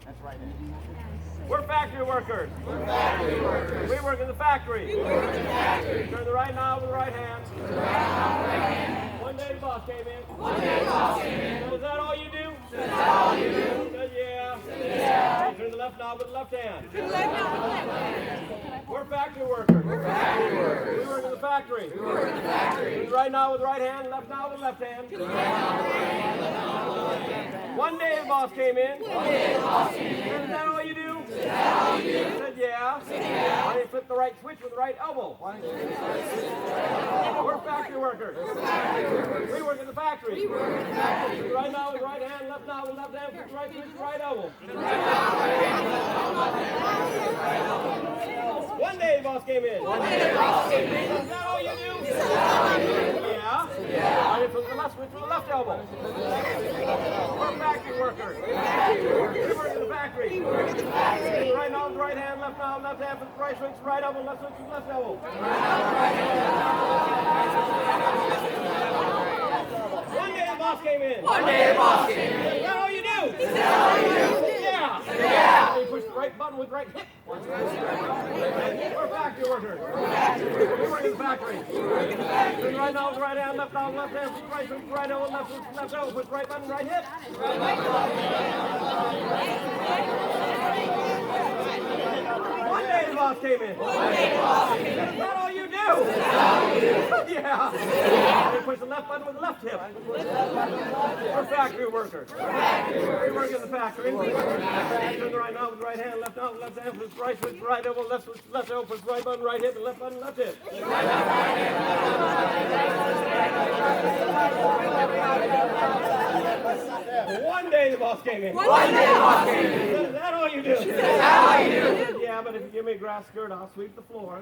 That's right. We're factory workers. We're factory workers. We work in the factory. We work in the factory. Turn the right knob with the right hand. Turn the right knob with the right hand. One day the boss came in. One day the boss came in. Said, is that all you do? Is that all you do? Said, yeah. Yeah. Turn the left knob with the left hand. Turn the left knob with the left hand. We're factory workers. We're factory workers. We work in the factory. We work in the factory. Turn the right knob with the right hand, left knob with the left hand. Turn the right knob with the right hand, left knob with the left hand. One day the boss came in. One day the boss came in. Said, is that all you do? Is that all you do? Said, yeah. Yeah. Why don't you flip the right switch with the right elbow? Why don't you flip the right switch with the right elbow? We're factory workers. We're factory workers. We work in the factory. We work in the factory. Turn the right knob with the right hand, left knob with the left hand, flip the right switch with the right elbow. Turn the right knob with the right hand, left knob with the left hand, flip the right elbow. One day the boss came in. One day the boss came in. Is that all you do? Is that all you do? Yeah. Yeah. Why don't you flip the left switch with the left elbow? We're factory workers. We're factory workers. We work in the factory. We work in the factory. Turn the right knob with the right hand, left knob, left hand, flip the right switch, right elbow, left switch, left elbow. Turn the right knob with the right hand, left knob with the left hand, flip the right elbow. One day the boss came in. One day the boss came in. Is that all you do? Is that all you do? Yeah. Yeah. You push the right button with the right hip. We're factory workers. We're factory workers. We work in the factory. We work in the factory. Turn the right knob with the right hand, left knob, left hand, flip the right switch, right elbow, left switch, left elbow, push the right button, right hip. One day the boss came in. One day the boss came in. Is that all you do? Is that all you do? Yeah. You push the left button with the left hip. We're factory workers. We're factory workers. We work in the factory. Turn the right knob with the right hand, left knob with the left hand, push the right switch, right elbow, left switch, left elbow, push the right button, right hip, and left button, left hip. One day the boss came in. One day the boss came in. Is that all you do? Is that all you do? Yeah, but if you give me a grass skirt, I'll sweep the floor.